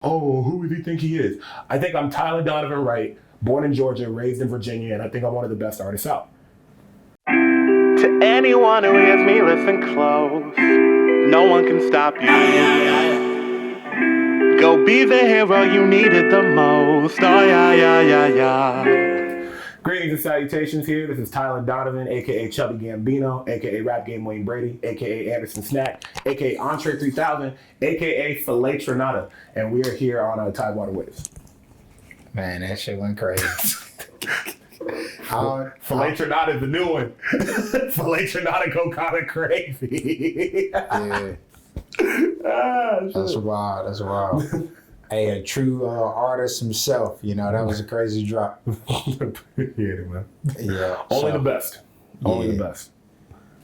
Oh, who does he think he is? I think I'm Tyler Donovan Wright, born in Georgia, raised in Virginia, and I think I'm one of the best artists out. To anyone who hears me, listen close. No one can stop you. Go be the hero you needed the most. Oh, yeah, yeah, yeah, yeah. Greetings and salutations here. This is Tyler Donovan, a.k.a. Chubby Gambino, a.k.a. Rap Game Wayne Brady, a.k.a. Anderson Snack, a.k.a. Entree 3000, a.k.a. Filet Trinata, and we are here on Tidewater Waves. Man, that shit went crazy. Filet Trinata is the new one. Filet Trinata go kind of crazy. Yeah. That's wild. That's wild. Hey, a true artist himself, that was a crazy drop. Yeah, man. Yeah. Only the best. Only the best.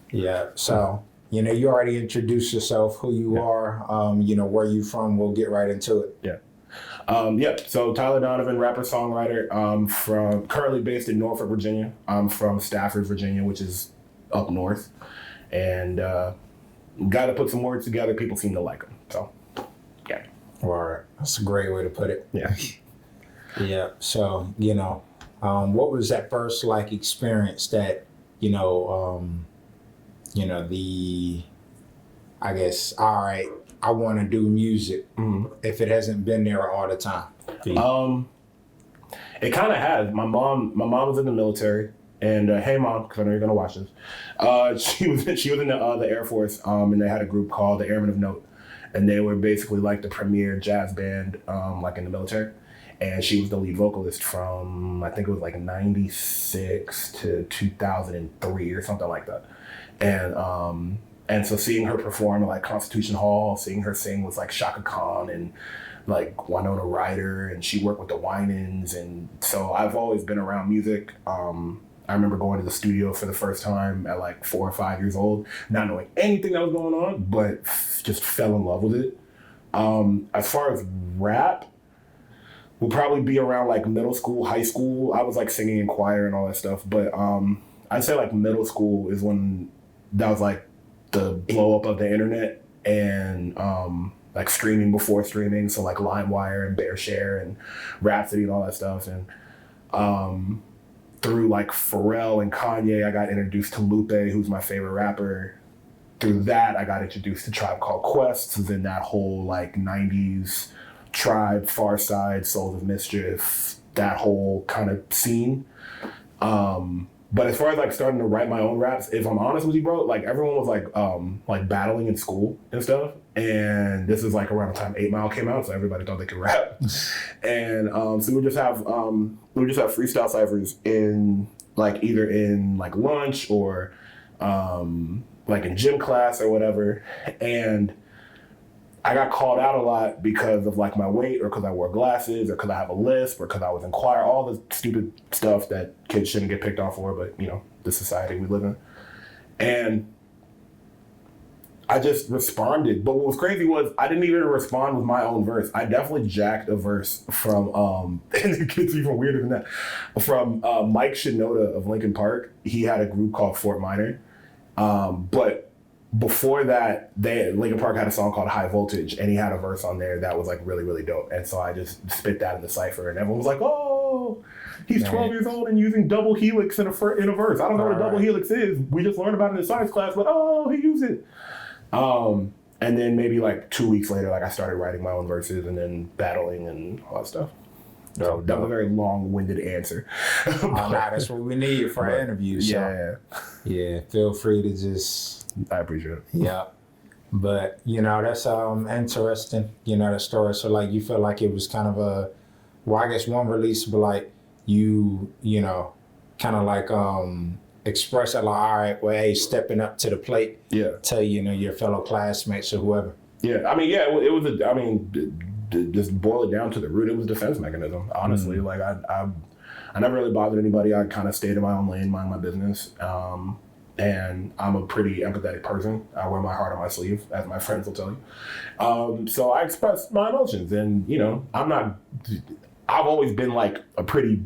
Yeah. So, you already introduced yourself, who you are, where you from. We'll get right into it. Yeah. So Tyler Donovan, rapper, songwriter, from currently based in Norfolk, Virginia. I'm from Stafford, Virginia, which is up north. And got to put some words together. People seem to like them. So, yeah. All right. That's a great way to put it. Yeah. Yeah. So, what was that first experience that, I guess, all right, I want to do music, if it hasn't been there all the time? It kind of has. My mom was in the military, and hey mom, because I know you're gonna watch this. She was in the Air Force, and they had a group called the Airmen of Note, and they were basically like the premier jazz band, in the military. And she was the lead vocalist from, I think it was like 96 to 2003 or something like that. And so seeing her perform at like Constitution Hall, seeing her sing with like Shaka Khan and like Winona Ryder, and she worked with the Winans. And so I've always been around music. I remember going to the studio for the first time at like 4 or 5 years old, not knowing anything that was going on, but just fell in love with it. As far as rap, will probably be around like middle school, high school. I was like singing in choir and all that stuff, but I'd say like middle school is when that was like the blow up of the internet, and like streaming before streaming, so like LimeWire and BearShare and Rhapsody and all that stuff. And through like Pharrell and Kanye, I got introduced to Lupe, who's my favorite rapper. Through that, I got introduced to Tribe Called Quest, who's in that whole like 90s Tribe, Far Side, Souls of Mischief, that whole kind of scene. But as far as like starting to write my own raps, if I'm honest with you, bro, like everyone was like battling in school and stuff. And this is like around the time 8 Mile came out, so everybody thought they could rap. And so we would just have freestyle ciphers in like either in like lunch or like in gym class or whatever. And I got called out a lot because of like my weight, or because I wore glasses, or because I have a lisp, or because I was in choir, all the stupid stuff that kids shouldn't get picked on for, but the society we live in. And I just responded. But what was crazy was I didn't even respond with my own verse. I definitely jacked a verse from, and it gets even weirder than that, from Mike Shinoda of Linkin Park. He had a group called Fort Minor. But before that, Linkin Park had a song called High Voltage, and he had a verse on there that was like really, really dope. And so I just spit that in the cypher, and everyone was like, "Oh, he's 12 years old and using double helix in a verse. I don't know what a double helix is. We just learned about it in the science class, but he used it." And then maybe like 2 weeks later, like I started writing my own verses and then battling and all that stuff. So that was a very long-winded answer. That's what we need for our interview. So. Yeah. Feel free to just. I appreciate it. Yeah. But, that's interesting, the story. So, like, you feel like it was kind of I guess one release, but, like, you kind of like express it like, all right, well, hey, stepping up to the plate. Yeah. To, your fellow classmates or whoever. Yeah. I mean, yeah, it was just boil it down to the root, it was a defense mechanism, honestly. Like, I never really bothered anybody. I kind of stayed in my own lane, mind my business. And I'm a pretty empathetic person. I wear my heart on my sleeve, as my friends will tell you. So I express my emotions, and I've always been like a pretty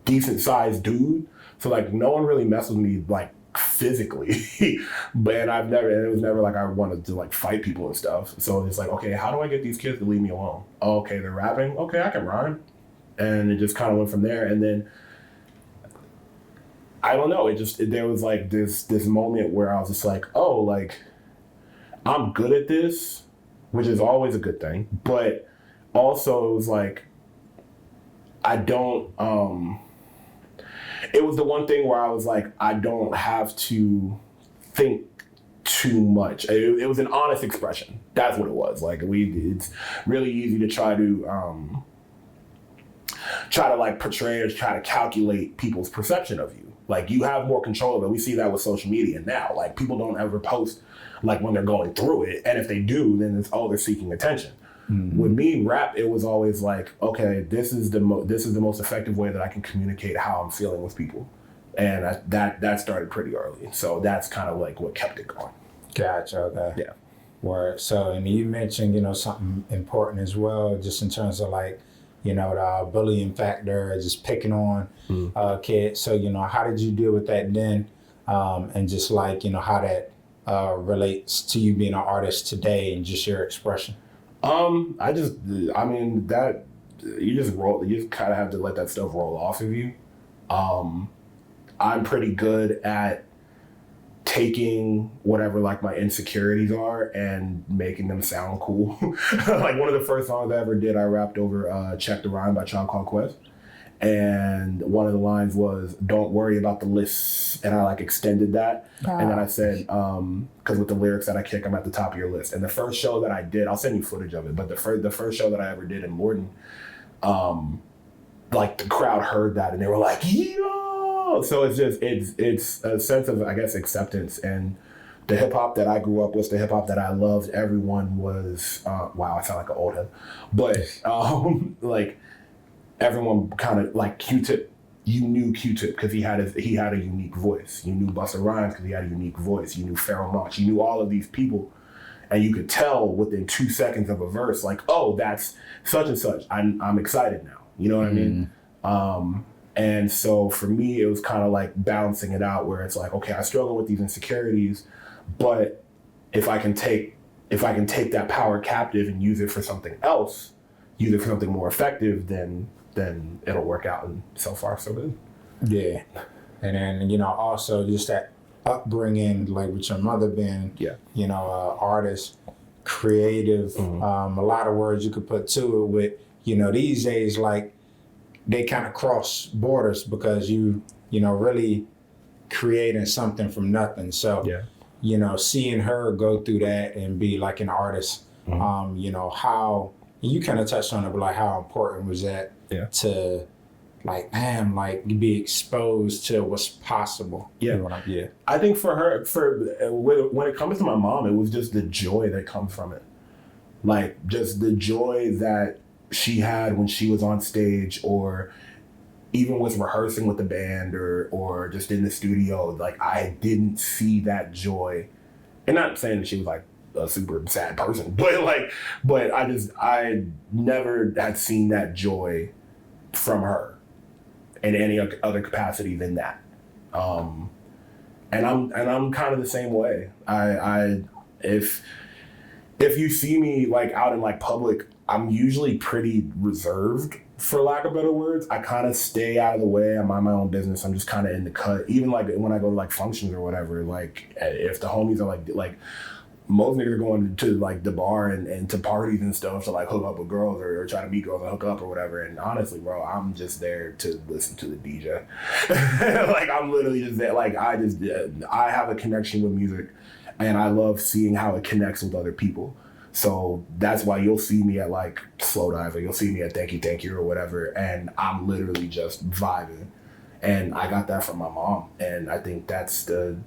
decent sized dude. So like no one really messed with me like physically, but and it was never like I wanted to like fight people and stuff. So it's like, okay, how do I get these kids to leave me alone? Oh, okay, they're rapping. Okay, I can rhyme. And it just kind of went from there. And then I don't know. There was like this moment where I was just like, oh, like I'm good at this, which is always a good thing. But also it was like I don't. It was the one thing where I was like, I don't have to think too much. It was an honest expression. That's what it was. Like it's really easy to try to like portray or try to calculate people's perception of you. Like you have more control of it. We see that with social media now. Like people don't ever post like when they're going through it, and if they do, then it's they're seeking attention. Mm-hmm. With me, rap, it was always like, okay, this is the most effective way that I can communicate how I'm feeling with people, and that started pretty early. So that's kind of like what kept it going. Gotcha. Okay. Yeah. Word. So, and you mentioned, something important as well, just in terms of like, the bullying factor, just picking on kids. So, how did you deal with that then? And just like, how that relates to you being an artist today and just your expression. That you just kind of have to let that stuff roll off of you. I'm pretty good at taking whatever like my insecurities are and making them sound cool. Like one of the first songs I ever did, I rapped over Check the Rhyme by Tribe Called Quest. And one of the lines was, don't worry about the lists. And I like extended that. And then I said, because with the lyrics that I kick, I'm at the top of your list. And the first show that I did, I'll send you footage of it, but the first show that I ever did in Morton, like the crowd heard that and they were like, yo! So it's a sense of, I guess, acceptance. And the hip hop that I grew up with, the hip hop that I loved, everyone was, wow, I sound like an old head. But like, everyone kind of like Q-Tip. You knew Q-Tip because he had a unique voice. You knew Busta Rhymes because he had a unique voice. You knew Pharoah Monch. You knew all of these people, and you could tell within 2 seconds of a verse, like, oh, that's such and such. I'm excited now. You know what I mean? And so for me, it was kind of like balancing it out, where it's like, okay, I struggle with these insecurities, but if I can take that power captive and use it for something else, use it for something more effective, then it'll work out, and so far so good. Yeah. And then, also just that upbringing, like with your mother being, artist, creative, a lot of words you could put to it with, these days, like they kind of cross borders because you really creating something from nothing. So, seeing her go through that and be like an artist, how, you kind of touched on it, but like how important was that to like, man, like be exposed to what's possible. Yeah. I think for her, when it comes to my mom, it was just the joy that comes from it. Like just the joy that she had when she was on stage, or even with rehearsing with the band, or just in the studio. Like I didn't see that joy, and not saying that she was like a super sad person, but I never had seen that joy from her in any other capacity than that. And I'm kind of the same way. If you see me like out in like public, I'm usually pretty reserved, for lack of better words. I kind of stay out of the way. I mind my own business. I'm just kind of in the cut. Even like when I go to like functions or whatever, like if the homies are like most niggas are going to like the bar and to parties and stuff to like hook up with girls or try to meet girls and hook up or whatever. And honestly, bro, I'm just there to listen to the DJ. Like I'm literally just there. Like I have a connection with music, and I love seeing how it connects with other people. So that's why you'll see me at like Slow Dive, you'll see me at Thank You or whatever, and I'm literally just vibing. And I got that from my mom, and I think that's the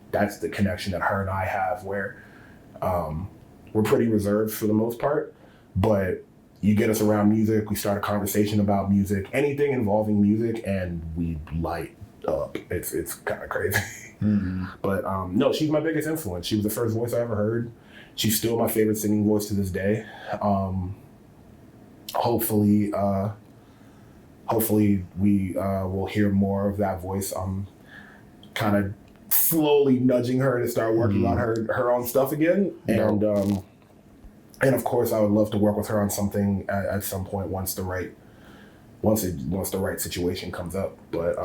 connection that her and I have, where we're pretty reserved for the most part, but you get us around music, we start a conversation about music, anything involving music, and we light up. It's kind of crazy. Mm-hmm. But no, she's my biggest influence. She was the first voice I ever heard. She's still my favorite singing voice to this day. Hopefully we will hear more of that voice. I'm kind of slowly nudging her to start working on her own stuff again. And of course, I would love to work with her on something at some point once the right situation comes up. But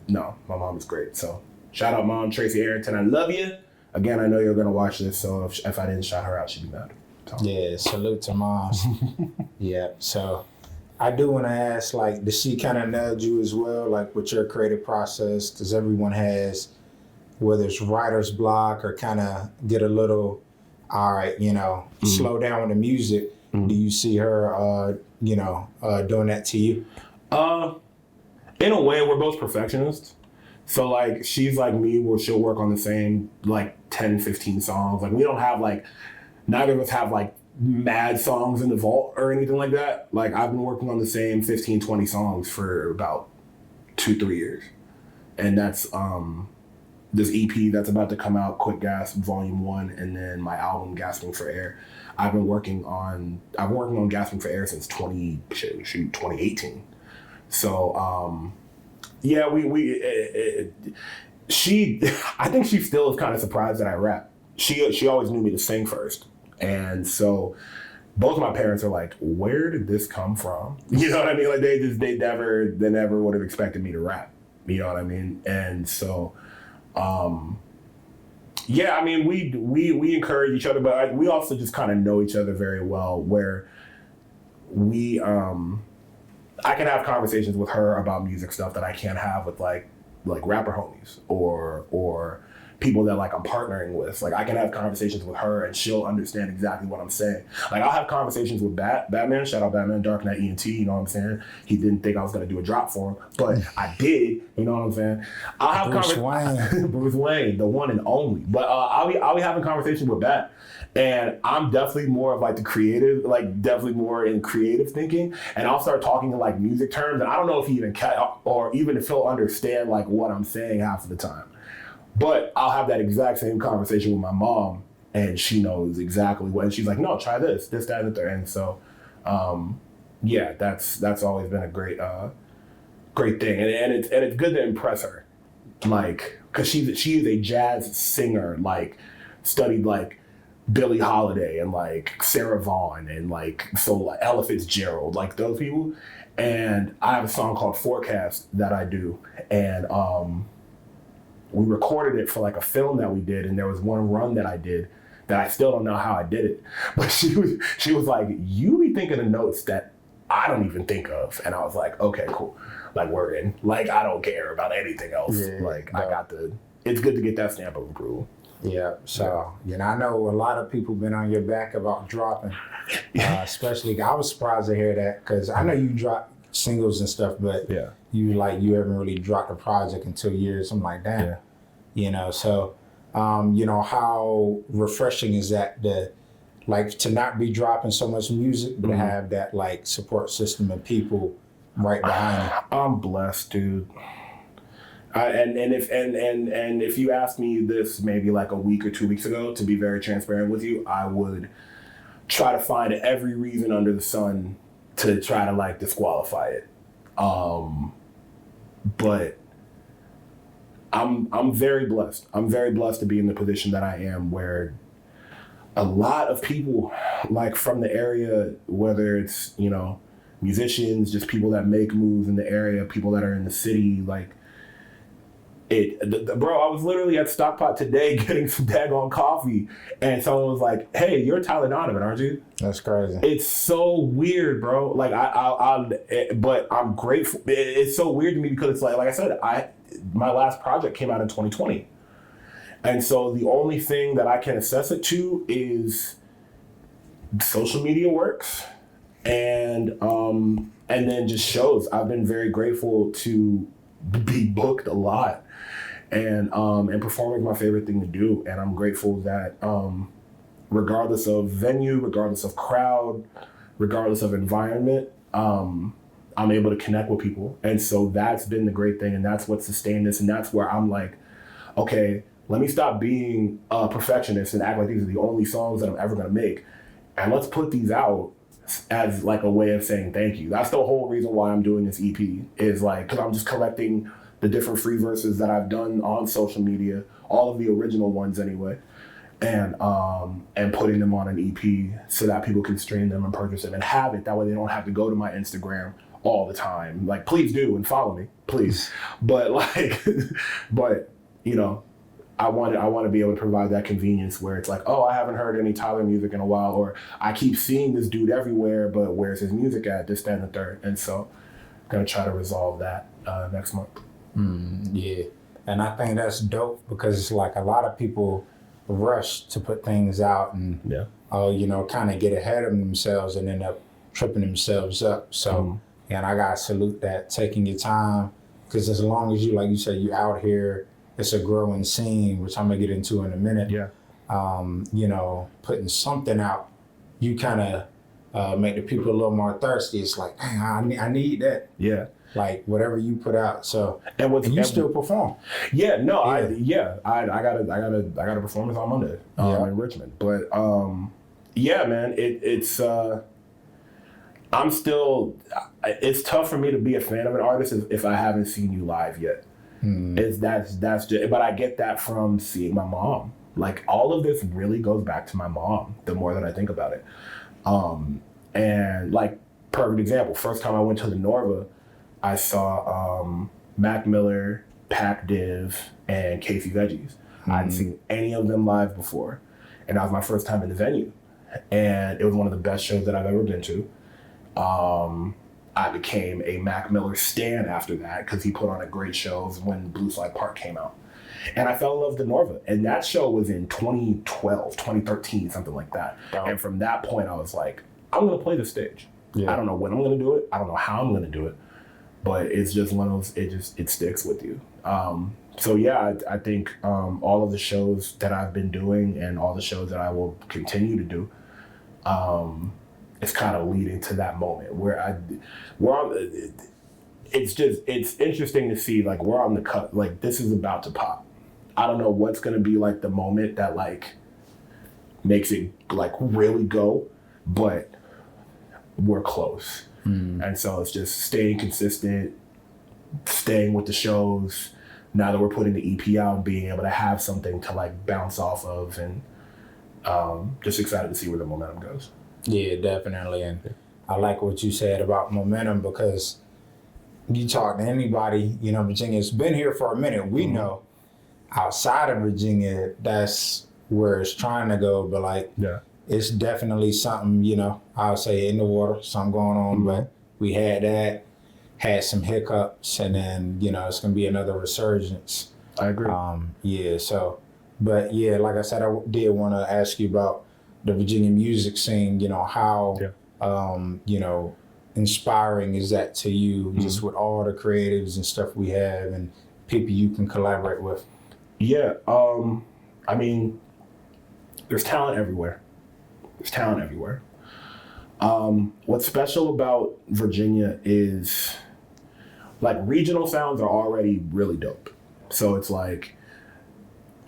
no, my mom is great. So shout out Mom Tracy Arrington. I love you. Again, I know you're gonna watch this, so if I didn't shout her out, she'd be mad. So. Yeah, salute to moms. Yeah. So I do want to ask, like, does she kind of nudge you as well, like with your creative process? Because everyone has, whether it's writer's block or kind of get a little, all right, slow down with the music. Do you see her, doing that to you? In a way, we're both perfectionists. So, like, she's like me, where she'll work on the same, like, 10, 15 songs. Like, we don't have, like, neither of us have, like, mad songs in the vault or anything like that. Like, I've been working on the same 15, 20 songs for about 2-3 years. And that's this EP that's about to come out, Quick Gas Volume 1, and then my album, Gasping for Air. I've been working on Gasping for Air since 2018. So, yeah, I think she still is kind of surprised that I rap. She always knew me to sing first. And so both of my parents are like, where did this come from? You know what I mean? Like they never would have expected me to rap. You know what I mean? And so, yeah, I mean, we encourage each other, but we also just kind of know each other very well, where I can have conversations with her about music stuff that I can't have with like rapper homies or people that like I'm partnering with. Like I can have conversations with her and she'll understand exactly what I'm saying. Like I'll have conversations with Batman, shout out Batman, Dark Knight ENT, you know what I'm saying? He didn't think I was gonna do a drop for him, but I did, you know what I'm saying? I'll have Bruce Wayne, the one and only. But I'll be having conversations with Bat. And I'm definitely more of like the creative, like definitely more in creative thinking. And I'll start talking in like music terms. And I don't know if he even or even if he'll understand like what I'm saying half of the time. But I'll have that exact same conversation with my mom, and she knows exactly what. And she's like, "No, try this, that, and the third." And so, yeah, that's always been a great thing, and it's good to impress her, like, because she is a jazz singer, like studied like Billie Holiday and like Sarah Vaughan and like Ella Fitzgerald, like those people. And I have a song called Forecast that I do, and we recorded it for like a film that we did, and there was one run that I did that I still don't know how I did it. But she was like, you be thinking of notes that I don't even think of. And I was like, okay, cool. Like we're in. Like I don't care about anything else. Yeah, like I got it's good to get that stamp of approval. Yeah, so, I know a lot of people been on your back about dropping, especially, I was surprised to hear that, because I know you drop singles and stuff, but you haven't really dropped a project in 2 years. I'm like, damn, so, how refreshing is that to not be dropping so much music, but to have that, like, support system and people right behind you? I'm blessed, dude. And if you asked me this maybe like a week or 2 weeks ago, to be very transparent with you, I would try to find every reason under the sun to try to like disqualify it. But I'm very blessed. I'm very blessed to be in the position that I am, where a lot of people like from the area, whether it's, musicians, just people that make moves in the area, people that are in the city, like, bro, I was literally at Stockpot today getting some daggone coffee, and someone was like, "Hey, you're Tyler Donavan, aren't you?" That's crazy. It's so weird, bro. Like but I'm grateful. It's so weird to me because it's like I said, my last project came out in 2020, and so the only thing that I can assess it to is social media works, and then just shows. I've been very grateful to be booked a lot. And performing is my favorite thing to do. And I'm grateful that regardless of venue, regardless of crowd, regardless of environment, I'm able to connect with people. And so that's been the great thing. And that's what sustained this. And that's where I'm like, okay, let me stop being a perfectionist and act like these are the only songs that I'm ever going to make. And let's put these out as like a way of saying thank you. That's the whole reason why I'm doing this EP, is like, because I'm just collecting the different free verses that I've done on social media, all of the original ones anyway, and putting them on an EP so that people can stream them and purchase them and have it. That way they don't have to go to my Instagram all the time. Like, please do and follow me, please. But but you know, I want to be able to provide that convenience where it's like, oh, I haven't heard any Tyler music in a while, or I keep seeing this dude everywhere, but where's his music at? This, that, and the third. And so I'm gonna try to resolve that next month. Yeah, and I think that's dope because it's like a lot of people rush to put things out and kind of get ahead of themselves and end up tripping themselves up. So and I gotta salute that, taking your time, because as long as you, like you said, you out here, it's a growing scene, which I'm gonna get into in a minute. Putting something out, you kind of make the people a little more thirsty. It's like, dang, I need that. Yeah. Like whatever you put out. So and you still perform. Yeah, no, I got a performance on Monday in Richmond. But man, it's I'm still, it's tough for me to be a fan of an artist if I haven't seen you live yet. That's just, but I get that from seeing my mom. Like, all of this really goes back to my mom the more that I think about it. And like, perfect example, first time I went to the Norva, I saw Mac Miller, Pac Div, and Casey Veggies. I hadn't seen any of them live before. And that was my first time in the venue. And it was one of the best shows that I've ever been to. I became a Mac Miller stan after that because he put on a great show when Blue Slide Park came out. And I fell in love with the Norva. And that show was in 2012, 2013, something like that. Oh. And from that point, I was like, I'm going to play the stage. Yeah. I don't know when I'm going to do it. I don't know how I'm going to do it. But it's just one of those, it sticks with you. So yeah, I think all of the shows that I've been doing and all the shows that I will continue to do, it's kind of leading to that moment where it's interesting to see, like, we're on the cut, like, this is about to pop. I don't know what's going to be like the moment that like makes it like really go, but we're close. And so it's just staying consistent, staying with the shows. Now that we're putting the EP out and being able to have something to like bounce off of, and just excited to see where the momentum goes. Yeah, definitely. And I like what you said about momentum, because you talk to anybody, Virginia's been here for a minute. We know outside of Virginia, that's where it's trying to go. But like, it's definitely something, I would say in the water, something going on. But we had some hiccups, and then, it's going to be another resurgence. I agree. But yeah, like I said, I did want to ask you about the Virginia music scene, how, inspiring is that to you, just with all the creatives and stuff we have and people you can collaborate with? Yeah, I mean, there's talent everywhere. What's special about Virginia is, like, regional sounds are already really dope. So it's like,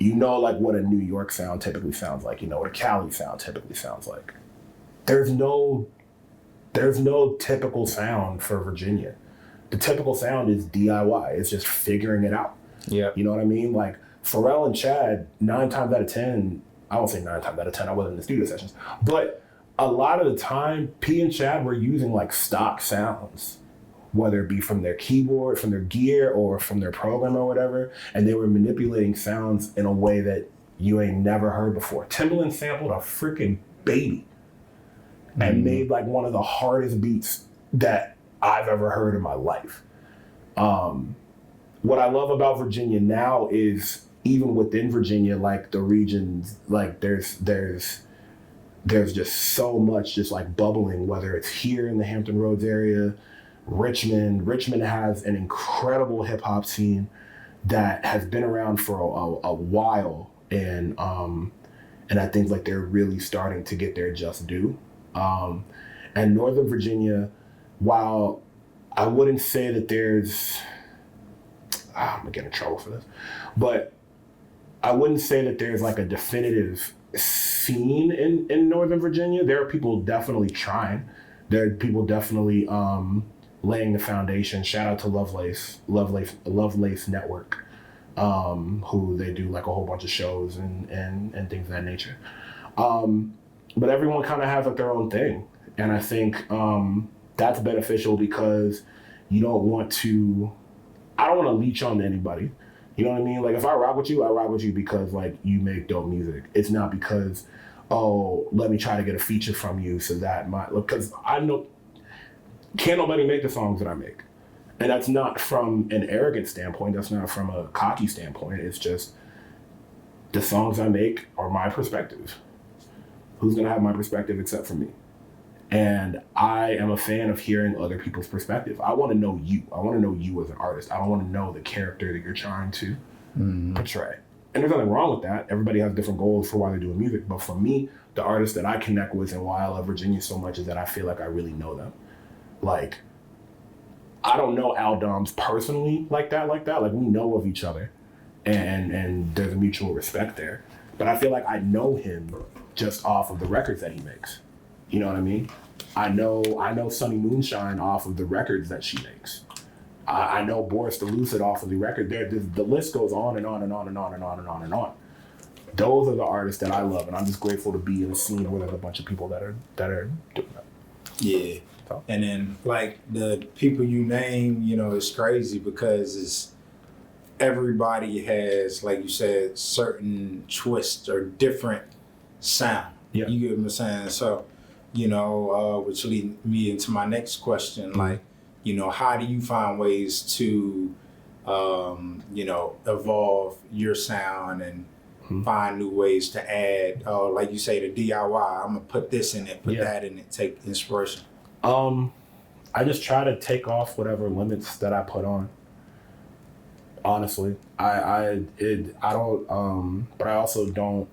like what a New York sound typically sounds like, what a Cali sound typically sounds like. There's no typical sound for Virginia. The typical sound is DIY. It's just figuring it out. Yeah. You know what I mean? Like, Pharrell and Chad, 9 times out of 10, I won't say 9 times out of 10, I wasn't in the studio sessions, but a lot of the time, P and Chad were using like stock sounds, whether it be from their keyboard, from their gear, or from their program or whatever, and they were manipulating sounds in a way that you ain't never heard before. Timbaland sampled a freaking Baby and made like one of the hardest beats that I've ever heard in my life. What I love about Virginia now is, even within Virginia, like the regions, like there's just so much just like bubbling, whether it's here in the Hampton Roads area, Richmond has an incredible hip hop scene that has been around for a while, and I think like they're really starting to get their just due. And Northern Virginia, while I wouldn't say that there's, I'm gonna get in trouble for this, but I wouldn't say that there's like a definitive scene in Northern Virginia. There are people definitely trying. There are people definitely laying the foundation. Shout out to Lovelace Network, who they do like a whole bunch of shows and things of that nature. But everyone kind of has like their own thing, and I think that's beneficial because you don't want to. I don't want to leech on to anybody. You know what I mean? Like if I rock with you because like you make dope music. It's not because, oh, let me try to get a feature from you so that because I know can't nobody make the songs that I make. And that's not from an arrogant standpoint. That's not from a cocky standpoint. It's just the songs I make are my perspective. Who's gonna have my perspective except for me? And I am a fan of hearing other people's perspective. I want to know you. I want to know you as an artist. I don't want to know the character that you're trying to portray. And there's nothing wrong with that. Everybody has different goals for why they're doing music. But for me, the artist that I connect with and why I love Virginia so much is that I feel like I really know them. Like, I don't know Al Doms personally like that. Like we know of each other and there's a mutual respect there. But I feel like I know him just off of the records that he makes. You know what I mean? I know Sunny Moonshine off of the records that she makes. I know Boris the Lucid off of the record. The list goes on and on and on and on and on and on and on. Those are the artists that I love, and I'm just grateful to be in a scene where there's a bunch of people that are doing that. Yeah. So. And then like the people you name, you know, it's crazy because it's everybody has, like you said, certain twists or different sound. Yeah. You get what I'm saying? So, you know, which leads me into my next question, like, you know, how do you find ways to, you know, evolve your sound and find new ways to add, like you say, the DIY, I'm gonna put this in it, put that in it, take inspiration? I just try to take off whatever limits that I put on. Honestly, I don't, but I also don't.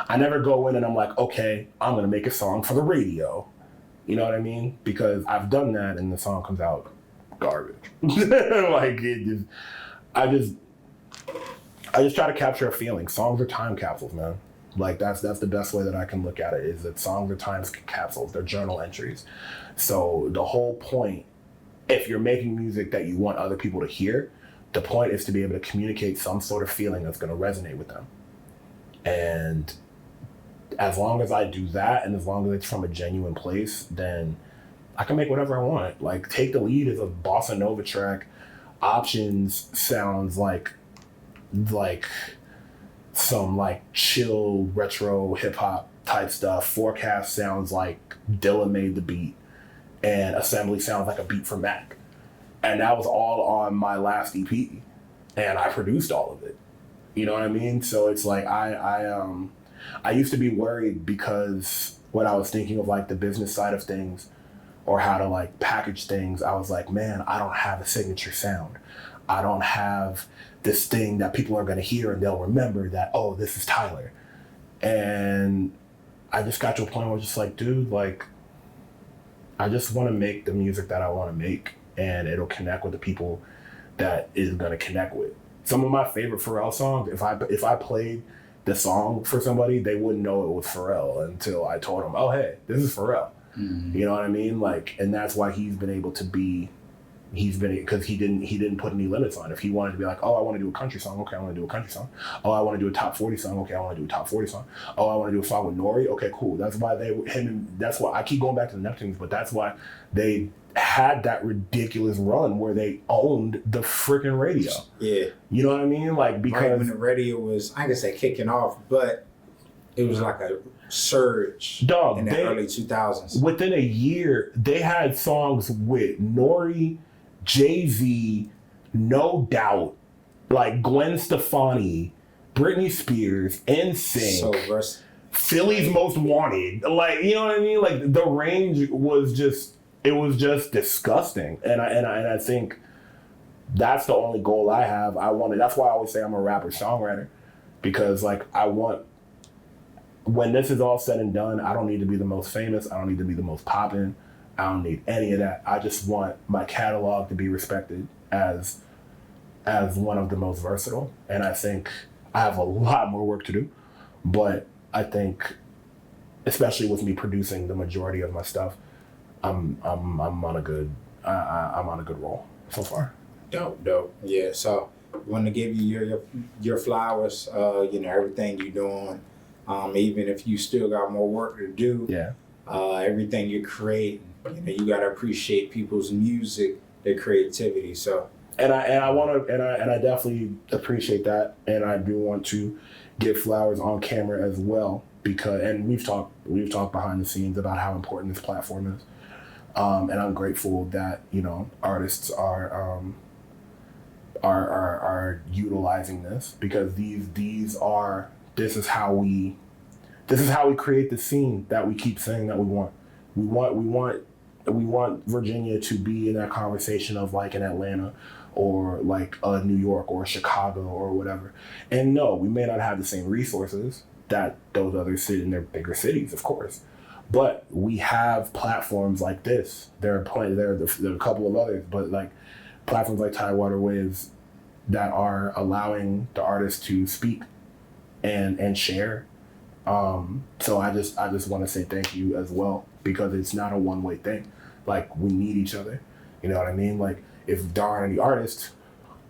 I never go in and I'm like, okay, I'm gonna make a song for the radio. You know what I mean? Because I've done that and the song comes out garbage. Like I just try to capture a feeling. Songs are time capsules, man. Like that's the best way that I can look at it, is that songs are time capsules. They're journal entries. So the whole point, if you're making music that you want other people to hear, the point is to be able to communicate some sort of feeling that's going to resonate with them. And as long as I do that, and as long as it's from a genuine place, then I can make whatever I want. Like Take the Lead is a bossa nova track. Options sounds like some like chill retro hip hop type stuff. Forecast sounds like Dilla made the beat, and Assembly sounds like a beat from Mac. And that was all on my last EP, and I produced all of it. You know what I mean? So it's like I used to be worried because when I was thinking of like the business side of things or how to like package things, I was like, man, I don't have a signature sound. I don't have this thing that people are going to hear and they'll remember that, oh, this is Tyler. And I just got to a point where I was just like, dude, like, I just want to make the music that I want to make, and it'll connect with the people that is going to connect with. Some of my favorite Pharrell songs, if I played the song for somebody, they wouldn't know it was Pharrell until I told them, oh, hey, this is Pharrell. Mm-hmm. You know what I mean? Like, and that's why he's been able to be, because he didn't put any limits on. If he wanted to be like, oh, I want to do a country song, okay, I want to do a country song. Oh, I want to do a top 40 song, okay, I want to do a top 40 song. Oh, I want to do a song with Nori, okay, cool. That's why that's why I keep going back to the Neptunes, but that's why they had that ridiculous run where they owned the freaking radio. Yeah. You know what I mean? Like, because right when the radio was, I guess, kicking off, but it was like a surge in the early 2000s. Within a year, they had songs with Nori, Jay-Z, No Doubt, like Gwen Stefani, Britney Spears, NSYNC, Philly's Most Wanted. Like, you know what I mean? Like, the range was just, it was just disgusting. And I think that's the only goal I have. That's why I always say I'm a rapper songwriter, because like when this is all said and done, I don't need to be the most famous. I don't need to be the most poppin'. I don't need any of that. I just want my catalog to be respected as one of the most versatile. And I think I have a lot more work to do, but I think, especially with me producing the majority of my stuff, I'm on a good I'm on a good roll so far. Dope. Yeah. So, want to give you your flowers. Everything you're doing. Even if you still got more work to do. Yeah. Everything you create. You gotta appreciate people's music, their creativity. So. And I definitely appreciate that, and I do want to give flowers on camera as well, because we've talked behind the scenes about how important this platform is, and I'm grateful that artists are utilizing this, because this is how we create the scene that we keep saying that we want. We want Virginia to be in that conversation of like an Atlanta or like a New York or Chicago or whatever. And no, we may not have the same resources that those others sit in their bigger cities, of course. But we have platforms like this. There are a couple of others, but like platforms like Tidewater Waves that are allowing the artists to speak and share. So I just want to say thank you as well, because it's not a one-way thing. Like, we need each other. You know what I mean? Like, if there aren't any artists,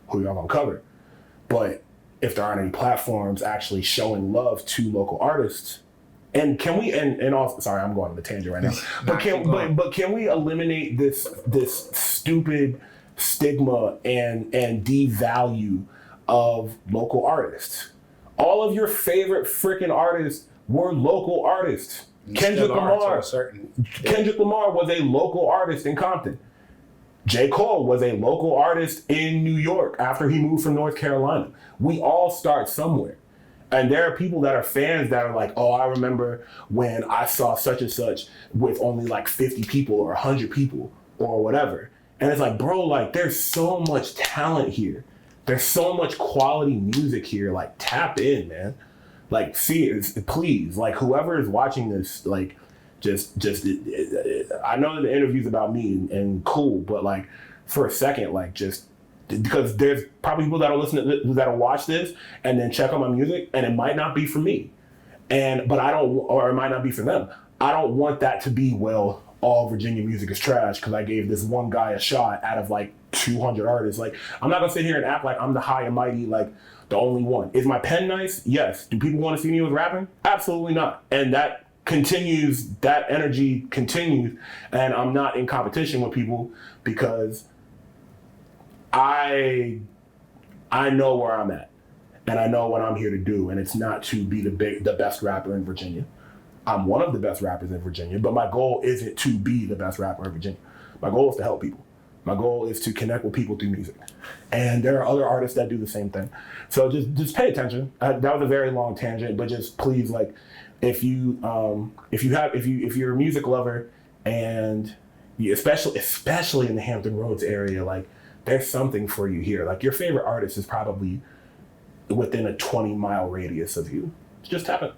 who y'all gonna cover? But if there aren't any platforms actually showing love to local artists, and can we and also, sorry, I'm going on the tangent right now. But can we eliminate this stupid stigma and devalue of local artists? All of your favorite freaking artists were local artists. Kendrick Lamar was a local artist in Compton. J. Cole was a local artist in New York after he moved from North Carolina. We all start somewhere. And there are people that are fans that are like, oh, I remember when I saw such and such with only like 50 people or 100 people or whatever. And it's like, bro, like, there's so much talent here. There's so much quality music here. Like, tap in, man. Like, please, like, whoever is watching this, like, just I know the interview's about me and cool, but like, for a second, like, just because there's probably people that'll that'll watch this and then check on my music, and it might not be for me, but I don't, or it might not be for them. I don't want that to be, well, all Virginia music is trash because I gave this one guy a shot out of like 200 artists. Like, I'm not gonna sit here and act like I'm the high and mighty, like the only one. Is my pen nice? Yes. Do people want to see me with rapping? Absolutely not. And that energy continues, and I'm not in competition with people, because I know where I'm at, and I know what I'm here to do, and it's not to be the best rapper in Virginia. I'm one of the best rappers in Virginia, but my goal isn't to be the best rapper in Virginia. My goal is to help people. My goal is to connect with people through music. And there are other artists that do the same thing. So just pay attention. That was a very long tangent, but just please, like, if you're a music lover, and especially in the Hampton Roads area, like, there's something for you here. Like, your favorite artist is probably within a 20-mile radius of you. Just tap it.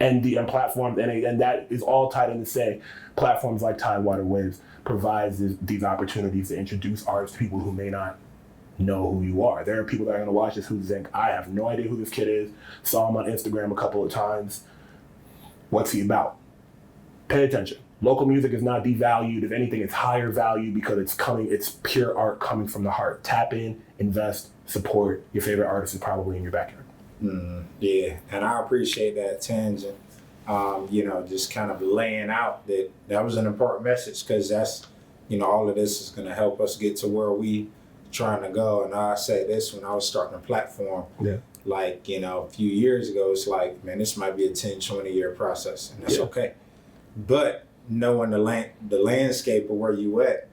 And platforms, and that is all tied in to say platforms like Tidewater Waves provides these opportunities to introduce artists to people who may not know who you are. There are people that are going to watch this who think, I have no idea who this kid is, saw him on Instagram a couple of times. What's he about? Pay attention. Local music is not devalued. If anything, it's higher value because it's pure art coming from the heart. Tap in, invest, support. Your favorite artist is probably in your backyard. Yeah, and I appreciate that tangent. Just kind of laying out that was an important message, because that's, all of this is going to help us get to where we trying to go. And I said this when I was starting a platform. Yeah. Like, a few years ago, it's like, man, this might be a 10, 20-year process, and that's okay. But knowing the landscape of where you at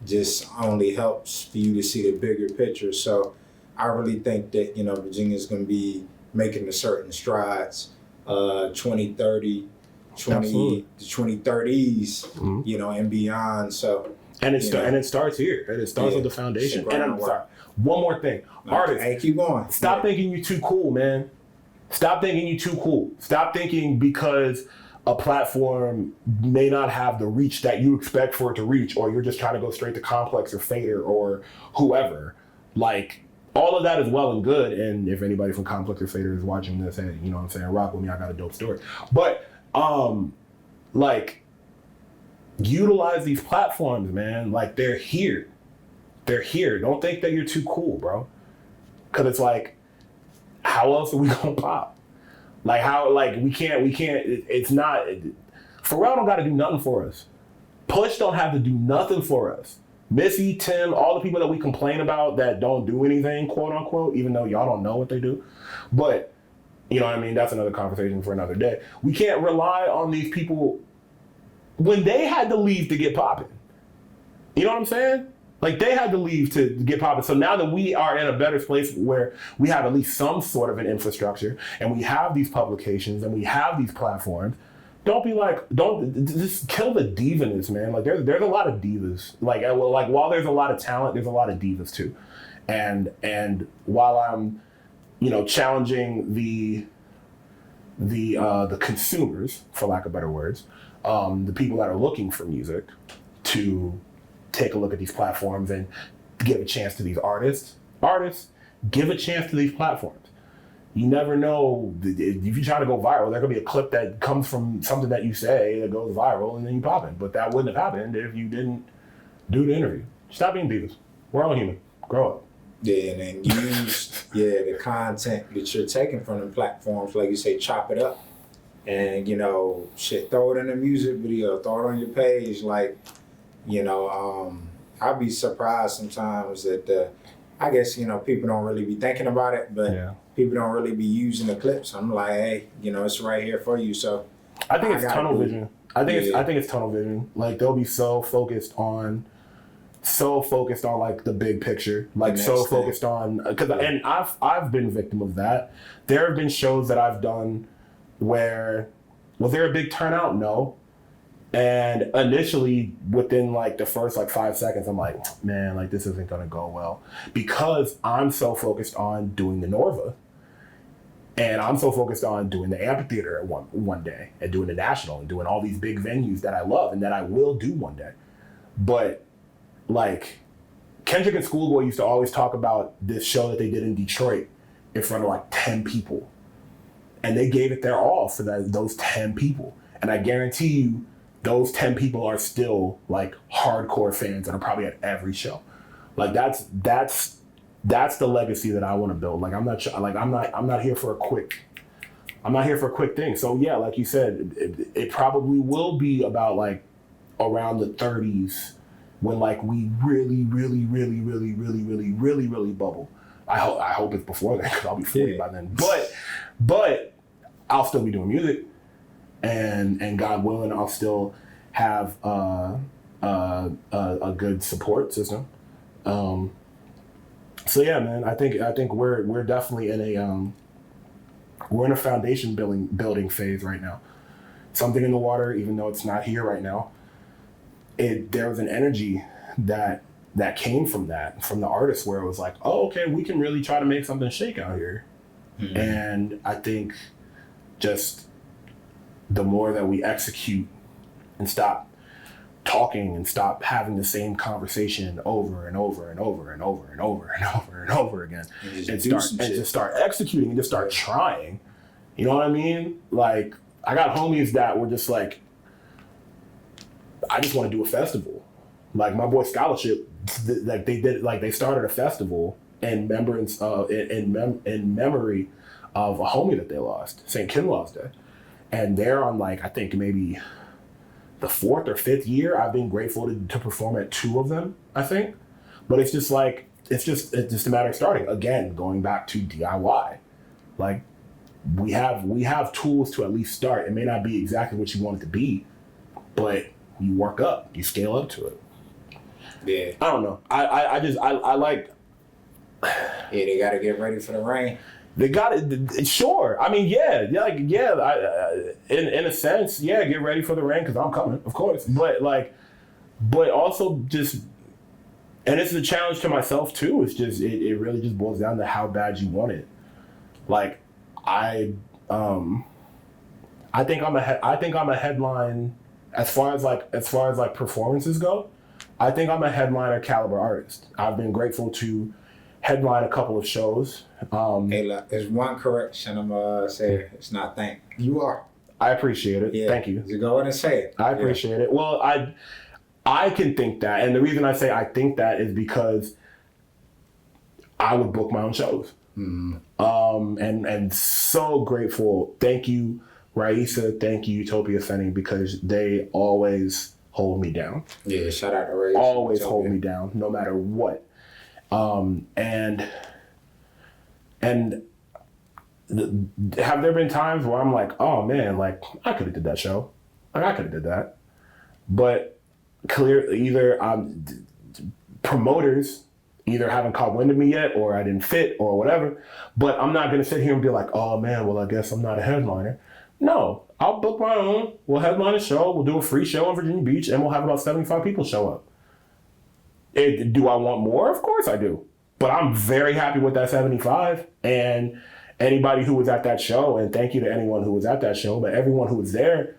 just only helps for you to see the bigger picture. So I really think that, Virginia's going to be making the certain strides, 2030, the 2030s, and beyond. So, and it starts here. And it starts with the foundation. And I'm sorry, one more thing. Artists, hey, keep going. Stop thinking you're too cool, man. Stop thinking you're too cool. Stop thinking because a platform may not have the reach that you expect for it to reach, or you're just trying to go straight to Complex or Fader or whoever. Like, all of that is well and good, and if anybody from Complex or Fader is watching this, hey, rock with me, I got a dope story. But, utilize these platforms, man. Like, they're here. They're here. Don't think that you're too cool, bro. Because it's like, how else are we gonna pop? Like, how, like, we can't, it's not, Pharrell don't gotta do nothing for us. Push don't have to do nothing for us. Missy, Tim, all the people that we complain about that don't do anything, quote unquote, even though y'all don't know what they do. But, you know what I mean? That's another conversation for another day. We can't rely on these people when they had to leave to get popping. You know what I'm saying? Like, they had to leave to get popping. So now that we are in a better place where we have at least some sort of an infrastructure and we have these publications and we have these platforms, don't just kill the divaness, man. Like, there's a lot of divas. Like, while there's a lot of talent, there's a lot of divas too. And while I'm, challenging the consumers, for lack of better words, the people that are looking for music to take a look at these platforms and give a chance to these artists. Give a chance to these platforms. You never know, if you try to go viral, there could be a clip that comes from something that you say that goes viral and then you pop it. But that wouldn't have happened if you didn't do the interview. Stop being divas. We're all human. Grow up. Yeah, and then use the content that you're taking from the platforms, like you say, chop it up. And, throw it in a music video, throw it on your page. Like, I'd be surprised sometimes that I guess, people don't really be thinking about it, but people don't really be using the clips. I'm like, hey, it's right here for you. So I think it's tunnel vision. I think it's tunnel vision. Like, they'll be so focused on like the big picture, like so focused on, and I've been victim of that. There have been shows that I've done where, was there a big turnout? No. And initially, within like the first 5 seconds, I'm like, man, like, this isn't gonna go well, because I'm so focused on doing the Norva, and I'm so focused on doing the amphitheater one day, and doing the National, and doing all these big venues that I love and that I will do one day. But like, Kendrick and Schoolboy used to always talk about this show that they did in Detroit in front of 10 people, and they gave it their all for those 10 people. And I guarantee you, those 10 people are still hardcore fans that are probably at every show. Like, that's the legacy that I want to build. Like, I'm not here for a quick thing. So yeah, like you said, it probably will be about around the 30s when we really, really, really, really, really, really, really, really bubble. I hope it's before then, because I'll be 40 by then. But I'll still be doing music. And God willing, I'll still have a good support system. So yeah, man, I think we're definitely in a foundation building phase right now. Something in the water, even though it's not here right now. There was an energy that came from the artists, where it was like, oh, okay, we can really try to make something shake out here. Mm-hmm. And I think just the more that we execute and stop talking and stop having the same conversation over and over and over and over and over and over and over again, and just start executing and just start trying. You know what I mean? Like, I got homies that were just like, I just want to do a festival. Like, my boy Scholarship, they started a festival in remembrance in memory of a homie that they lost, St. Kinlaw's Day. And they're on I think maybe the 4th or 5th year. I've been grateful to perform at 2 of them, I think. But it's just it's just a matter of starting again, going back to DIY. Like, we have tools to at least start. It may not be exactly what you want it to be, but you work up, you scale up to it. Yeah. I don't know. I like. Yeah, they gotta get ready for the rain. They got it. Sure. I mean, in a sense, yeah. Get ready for the rain, because I'm coming, of course. But also just, and it's a challenge to myself too. It's just it really just boils down to how bad you want it. Like, I think I'm a headline as far as performances go. I think I'm a headliner caliber artist. I've been grateful to headline a couple of shows. Hey, look, there's one correction I'm gonna say. It's not thank. You are. I appreciate it. Yeah. Thank you. You go in and say it. I appreciate it. Well, I can think that, and the reason I say I think that is because I would book my own shows. And so grateful. Thank you, Raisa. Thank you, Utopia Fenning, because they always hold me down. Yeah, shout out to Raisa. Always hold me down, no matter what. And have there been times where I'm like, oh man, like I could have did that show, like I could have did that, but clearly either promoters either haven't caught wind of me yet, or I didn't fit, or whatever. But I'm not gonna sit here and be like, oh man, well I guess I'm not a headliner. No, I'll book my own. We'll headline a show. We'll do a free show in Virginia Beach, and we'll have about 75 people show up. Do I want more? Of course I do. But I'm very happy with that 75. And anybody who was at that show, and thank you to anyone who was at that show, but everyone who was there,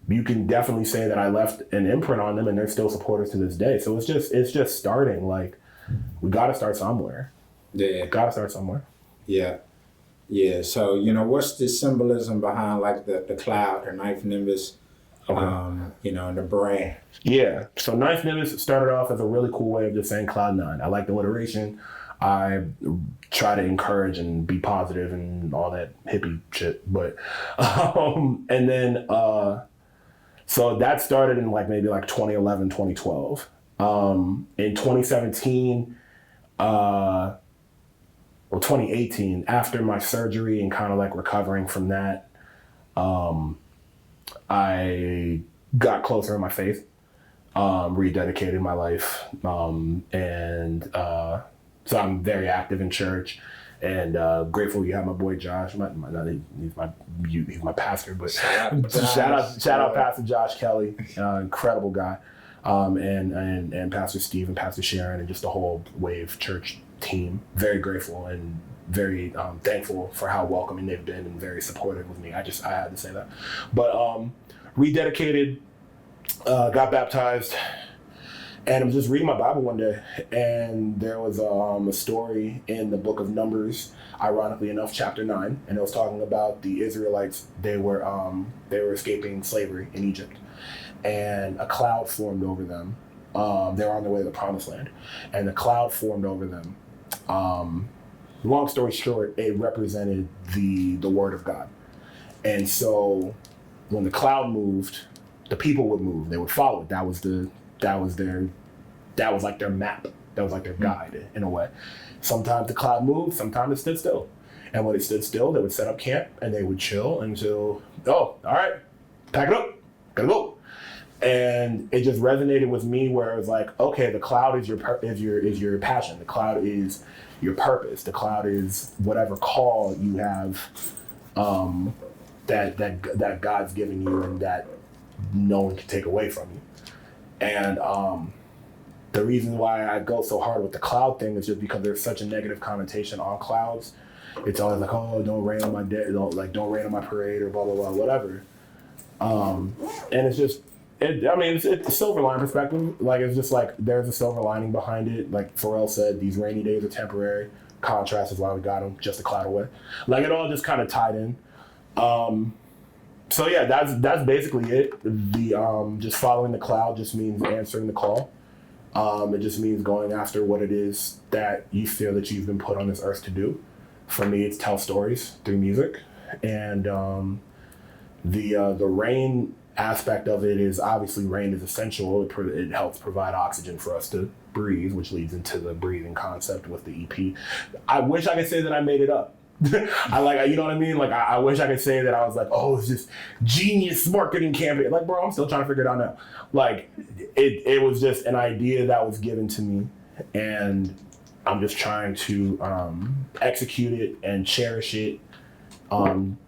you can definitely say that I left an imprint on them, and they're still supporters to this day. So it's just starting. Like, we got to start somewhere. Yeah. Got to start somewhere. Yeah. Yeah. So, you know, what's the symbolism behind like the cloud, the ninth Nimbus, you know, and the brand? Yeah. So ninth Nimbus started off as a really cool way of just saying Cloud 9. I like the alliteration. I try to encourage and be positive and all that hippie shit. But, and then, so that started in like maybe like 2011, 2012. In 2017, well, 2018, after my surgery and kind of like recovering from that, I got closer in my faith, rededicated my life, and so I'm very active in church, and grateful you have my boy Josh. He's my pastor, but shout out Pastor Josh Kelly, incredible guy, and Pastor Steve and Pastor Sharon and just the whole Wave Church team. Very grateful and very thankful for how welcoming they've been and very supportive with me. I had to say that. But rededicated, got baptized, and I was just reading my Bible one day, and there was a story in the book of Numbers, ironically enough, chapter 9, and it was talking about the Israelites. They were escaping slavery in Egypt, and a cloud formed over them. They were on their way to the Promised Land, and the cloud formed over them. Long story short, it represented the Word of God. And so when the cloud moved, the people would move. They would follow it. That was like their map. That was like their guide in a way. Sometimes the cloud moved, sometimes it stood still. And when it stood still, they would set up camp and they would chill until, all right, pack it up, gotta go. And it just resonated with me where it was like, okay, the cloud is your passion. The cloud is your purpose. The cloud is whatever call you have that God's given you and that no one can take away from you. And the reason why I go so hard with the cloud thing is just because there's such a negative connotation on clouds. It's always like, oh, don't rain on my day, don't rain on my parade or blah blah blah, whatever. And it's just. It's a silver line perspective. Like, it's just like there's a silver lining behind it. Like Pharrell said, these rainy days are temporary. Contrast is why we got them, just a cloud away. Like, it all just kind of tied in. So yeah, that's basically it. The just following the cloud just means answering the call. It just means going after what it is that you feel that you've been put on this earth to do. For me, it's tell stories through music, and the rain aspect of it is obviously rain is essential. It helps provide oxygen for us to breathe, which leads into the breathing concept with the EP. I wish I could say that I made it up. You know what I mean? Like, I wish I could say that I was like, oh, it's just genius marketing campaign. Like, bro, I'm still trying to figure it out now. Like, it was just an idea that was given to me, and I'm just trying to execute it and cherish it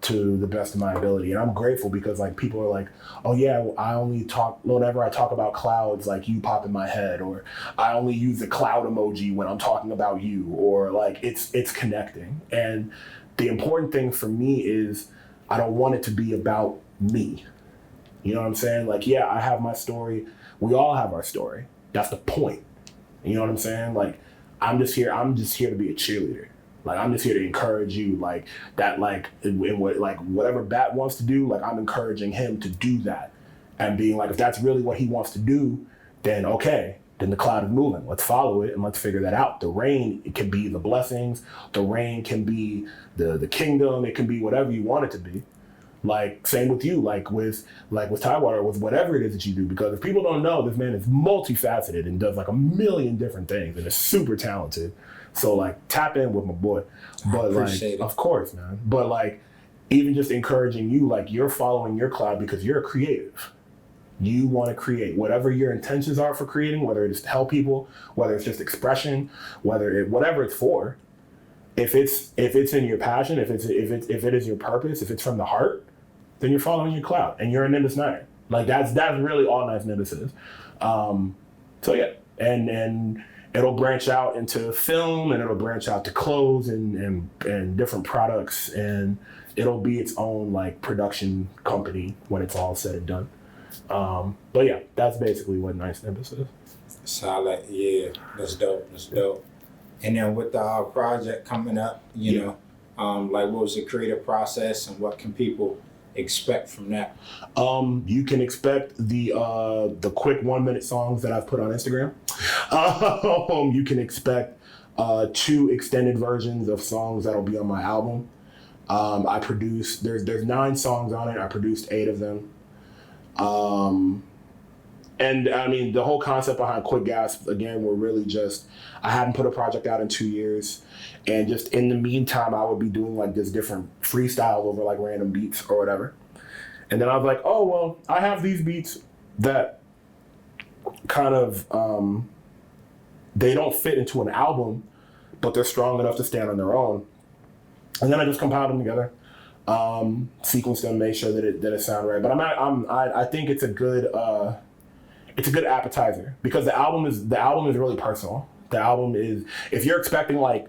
to the best of my ability. And I'm grateful because like people are like, oh yeah, I only talk, whenever I talk about clouds, like you pop in my head, or I only use the cloud emoji when I'm talking about you, or like it's connecting. And the important thing for me is I don't want it to be about me. You know what I'm saying? Like, yeah, I have my story. We all have our story. That's the point. You know what I'm saying? Like, I'm just here to be a cheerleader. Like, I'm just here to encourage you, like, that, like, in what, like, whatever Bat wants to do, like, I'm encouraging him to do that. And being like, if that's really what he wants to do, then okay, then the cloud is moving. Let's follow it and let's figure that out. The rain, it can be the blessings. The rain can be the kingdom. It can be whatever you want it to be. Like, same with you, like with Tidewater, with whatever it is that you do. Because if people don't know, this man is multifaceted and does like a million different things and is super talented. So like, tap in with my boy. But like, of course, man. But like, even just encouraging you, like, you're following your cloud because you're a creative. You want to create whatever your intentions are for creating, whether it's to help people, whether it's just expression, whatever it's for. If it's in your passion, if it is your purpose, if it's from the heart, then you're following your cloud and you're a Nimbus 9. Like, that's really all Nice Nimbus is. So yeah, and it'll branch out into film, and it'll branch out to clothes and different products, and it'll be its own like production company when it's all said and done. But yeah, that's basically what Nice Nimbus is. Solid, yeah, that's dope. And then with the project coming up, you know, like, what was the creative process and what can people expect from that? You can expect the quick 1-minute songs that I've put on Instagram. You can expect 2 extended versions of songs that'll be on my album. I produced, there's 9 songs on it. I produced 8 of them. And I mean, the whole concept behind Quick Gas, again, were really just, I hadn't put a project out in 2 years. And just in the meantime, I would be doing like this different freestyles over like random beats or whatever. And then I was like, oh, well, I have these beats that kind of, they don't fit into an album, but they're strong enough to stand on their own. And then I just compiled them together, sequenced them, made sure that it sounded right. But I think it's a good appetizer, because the album is really personal. The album is, if you're expecting like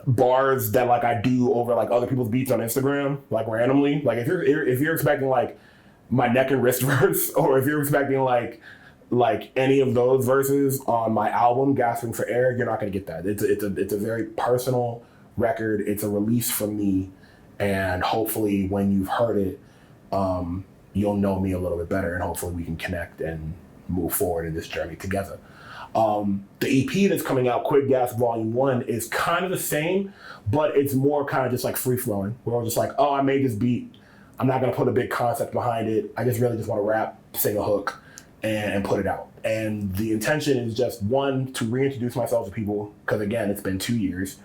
bars that like I do over like other people's beats on Instagram, like randomly, like if you're expecting like my neck and wrist verse, or if you're expecting like any of those verses on my album, Gasping for Air, you're not gonna get that. It's a very personal record. It's a release from me, and hopefully when you've heard it, you'll know me a little bit better, and hopefully we can connect and move forward in this journey together. The EP that's coming out, Quick Gas Volume 1, is kind of the same, but it's more kind of just like free-flowing. We're all just like, oh, I made this beat. I'm not going to put a big concept behind it. I just really just want to rap, sing a hook, and put it out. And the intention is just, one, to reintroduce myself to people, because again, it's been 2 years.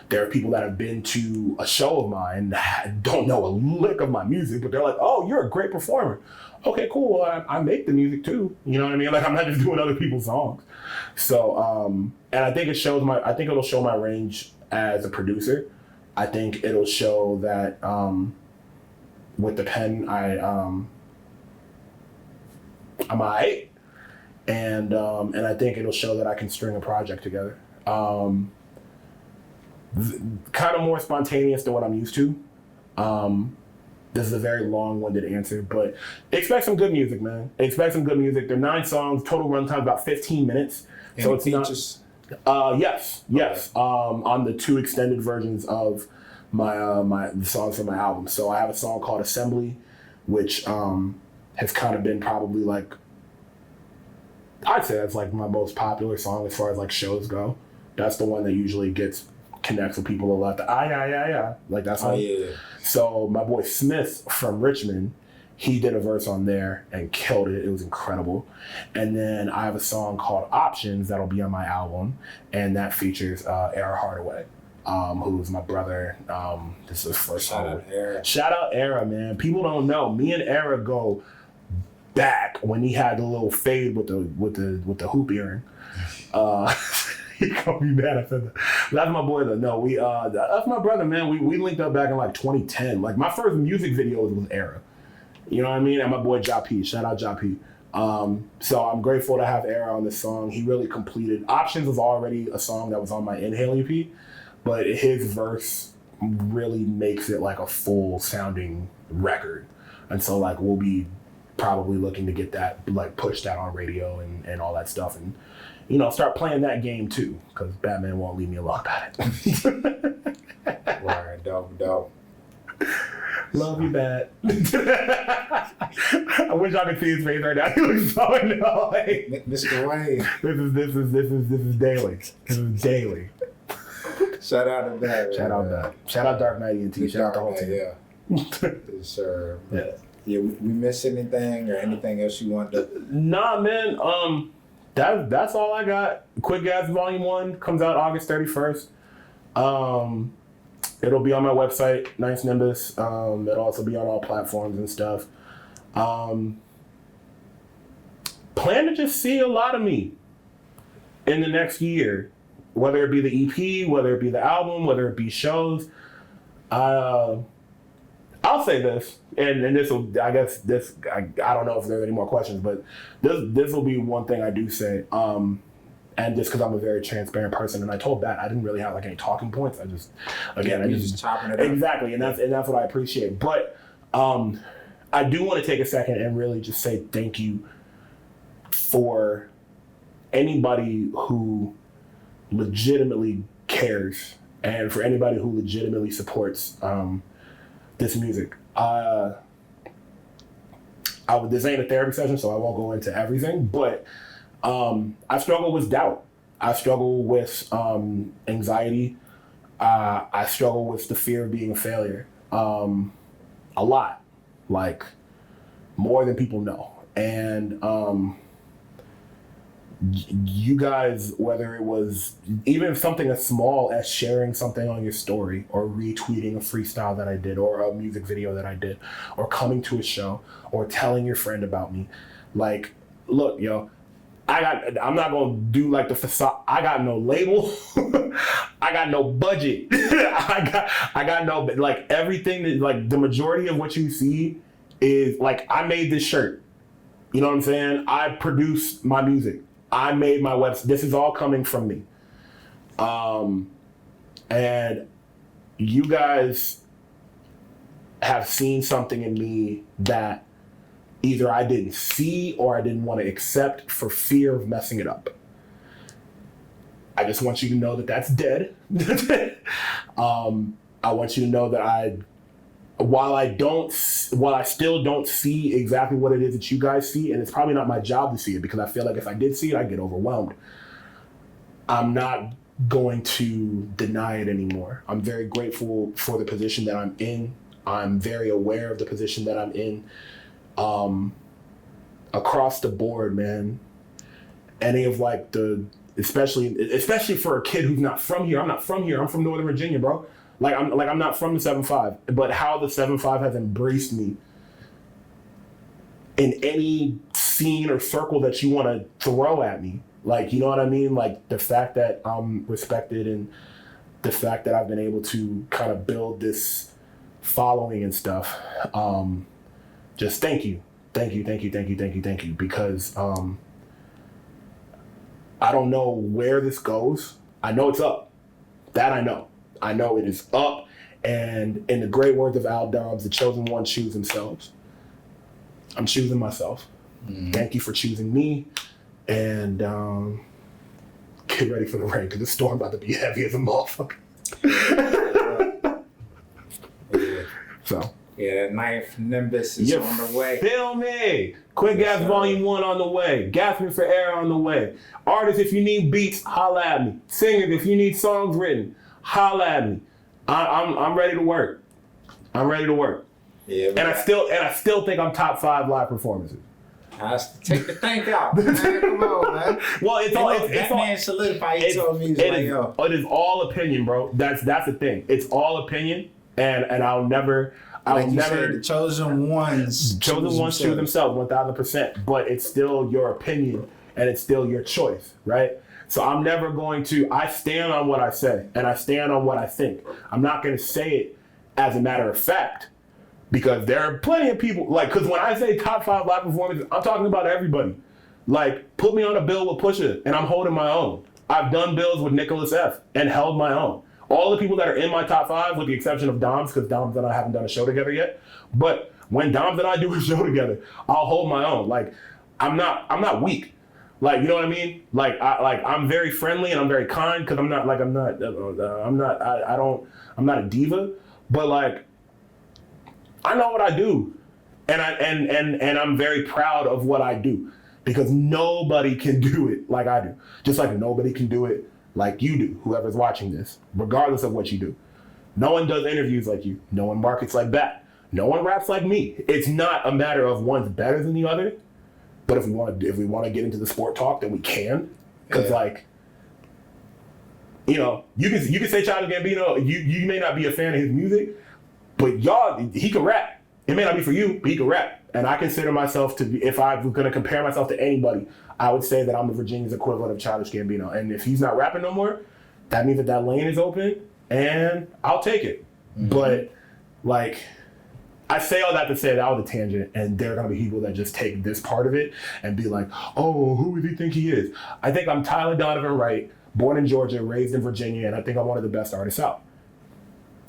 There are people that have been to a show of mine that don't know a lick of my music, but they're like, oh, you're a great performer. Okay, cool. Well, I make the music too. You know what I mean? Like, I'm not just doing other people's songs. So, and I think it'll show my range as a producer. I think it'll show that with the pen, I'm alright. And I think it'll show that I can string a project together. Kind of more spontaneous than what I'm used to. This is a very long-winded answer, but expect some good music, man. Expect some good music. There are 9 songs, total runtime about 15 minutes. Any so it's features? Yes. On the 2 extended versions of the songs from my album. So I have a song called Assembly, which has kind of been probably like, I'd say that's like my most popular song as far as like shows go. That's the one that usually connects with people a lot. Like that song. Oh, yeah. So my boy Smith from Richmond, he did a verse on there and killed it. It was incredible. And then I have a song called Options that'll be on my album, and that features Era Hardaway, who's my brother. This is his first song. Shout out Era, man. People don't know. Me and Era go back when he had the little fade with the hoop earring. He called me mad. I said that. That's my boy though. No, that's my brother, man. We linked up back in like 2010. Like my first music video was Era. You know what I mean? And my boy Ja P. Shout out Ja P. So I'm grateful to have Era on this song. He really completed. Options was already a song that was on my Inhale EP, but his verse really makes it like a full sounding record. And so like we'll be probably looking to get that, like push that on radio and all that stuff, and start playing that game too, because Batman won't leave me alone about it. Right, dope. Love you, Bat. I wish I could see his face right now. He looks so annoyed. Mr. Wayne. This is daily. This is daily. Shout out to Bat. Shout out Bat. Shout out Dark Knight ENT. Shout out the whole team. Yeah. Yes, sir. Yeah, we missed anything or anything else you want to? Nah, man. That's all I got. Quick Gas Volume 1 comes out August 31st. It'll be on my website, Nice Nimbus. It'll also be on all platforms and stuff. Plan to just see a lot of me in the next year, whether it be the EP, whether it be the album, whether it be shows. I'll say this, and this will, I guess I don't know if there's any more questions, but this will be one thing I do say. And just because I'm a very transparent person, and I told that I didn't really have like any talking points. I just chopping it up. Exactly, and that's what I appreciate. But I do want to take a second and really just say thank you for anybody who legitimately cares, and for anybody who legitimately supports this music. This ain't a therapy session, so I won't go into everything, but I struggle with doubt. I struggle with anxiety. I struggle with the fear of being a failure. A lot. Like, more than people know. And you guys, whether it was even something as small as sharing something on your story, or retweeting a freestyle that I did, or a music video that I did, or coming to a show, or telling your friend about me, like, look, yo, I'm not gonna do like the facade. I got no label. I got no budget. I got no, like, everything that, like, the majority of what you see is like, I made this shirt. You know what I'm saying? I produced my music. I made my website. This is all coming from me. And you guys have seen something in me that either I didn't see or I didn't want to accept for fear of messing it up. I just want you to know that that's dead. I want you to know that while I still don't see exactly what it is that you guys see, and it's probably not my job to see it, because I feel like if I did see it, I'd get overwhelmed. I'm not going to deny it anymore. I'm very grateful for the position that I'm in. I'm very aware of the position that I'm in. Across the board, man. Any of like especially for a kid who's not from here. I'm not from here. I'm from Northern Virginia, bro. I'm not from the 7-5, but how the 7-5 has embraced me in any scene or circle that you want to throw at me. Like, you know what I mean? Like, the fact that I'm respected, and the fact that I've been able to kind of build this following and stuff. Just thank you. Thank you. Because I don't know where this goes. I know it's up. That I know. I know it is up. And in the great words of Al Dobbs, the chosen ones choose themselves. I'm choosing myself. Thank you for choosing me. And get ready for the rain, because the storm about to be heavy as a motherfucker. So. Yeah, that ninth Nimbus is on the way. Feel me? Quick Gas Volume 1 on the way. Gasping for Air on the way. Artists, if you need beats, holla at me. Singers, if you need songs written, holla at me. I'm ready to work. I'm ready to work. Yeah, and I still think I'm top 5 live performances. I take the think out, man. Come on, man. Well, it's man solidified his own music. It is all opinion, bro. That's the thing. It's all opinion, and I'll never. The chosen ones choose themselves 1,000%, but it's still your opinion and it's still your choice, right? So I'm never going to. I stand on what I say and I stand on what I think. I'm not going to say it as a matter of fact, because there are plenty of people, like, because when I say top 5 live performances, I'm talking about everybody. Like, put me on a bill with Pusha and I'm holding my own. I've done bills with Nicholas F. and held my own. All the people that are in my top 5, with the exception of Doms, because Doms and I haven't done a show together yet. But when Doms and I do a show together, I'll hold my own. Like, I'm not weak. Like, you know what I mean? Like, I'm very friendly and I'm very kind because I'm not a diva, but like, I know what I do, and I'm very proud of what I do because nobody can do it like I do. Just like nobody can do it like you do. Whoever's watching this, regardless of what you do, no one does interviews like you. No one markets like that. No one raps like me. It's not a matter of one's better than the other. But if we want to get into the sport talk, then we can. Because like, you know, you can say Childish Gambino. You may not be a fan of his music, but he can rap. It may not be for you, but he can rap. And I consider myself to be, if I was going to compare myself to anybody, I would say that I'm the Virginia's equivalent of Childish Gambino. And if he's not rapping no more, that means that lane is open, and I'll take it. Mm-hmm. But like, I say all that to say that was a tangent, and there are going to be people that just take this part of it and be like, oh, who does he think he is? I think I'm Tyler Donavan Wright, born in Georgia, raised in Virginia, and I think I'm one of the best artists out.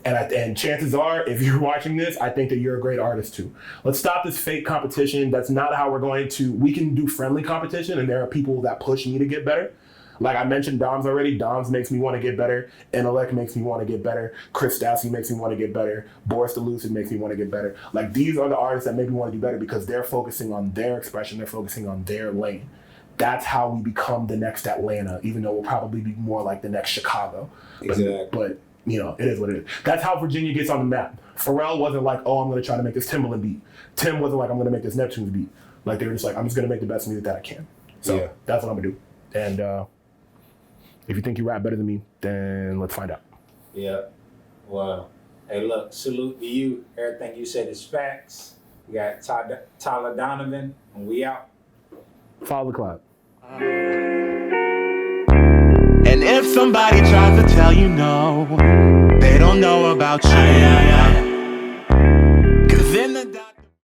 And chances are, if you're watching this, I think that you're a great artist too. Let's stop this fake competition. That's not how we can do friendly competition, and there are people that push me to get better. Like I mentioned Doms already. Doms makes me want to get better. Intellect makes me want to get better. Chris Stassi makes me want to get better. Boris the Lucid makes me want to get better. Like these are the artists that make me want to do better because they're focusing on their expression. They're focusing on their lane. That's how we become the next Atlanta, even though we'll probably be more like the next Chicago. Exactly. But you know, it is what it is. That's how Virginia gets on the map. Pharrell wasn't like, oh, I'm going to try to make this Timbaland beat. Tim wasn't like, I'm going to make this Neptune's beat. Like they were just like, I'm just going to make the best music that I can. So that's what I'm going to do. And if you think you rap better than me, then let's find out. Yeah. Well, hey, look, salute to you. Everything you said is facts. We got Tyler Donavan, and we out. Follow the cloud. And if somebody tries to tell you no, they don't know about you.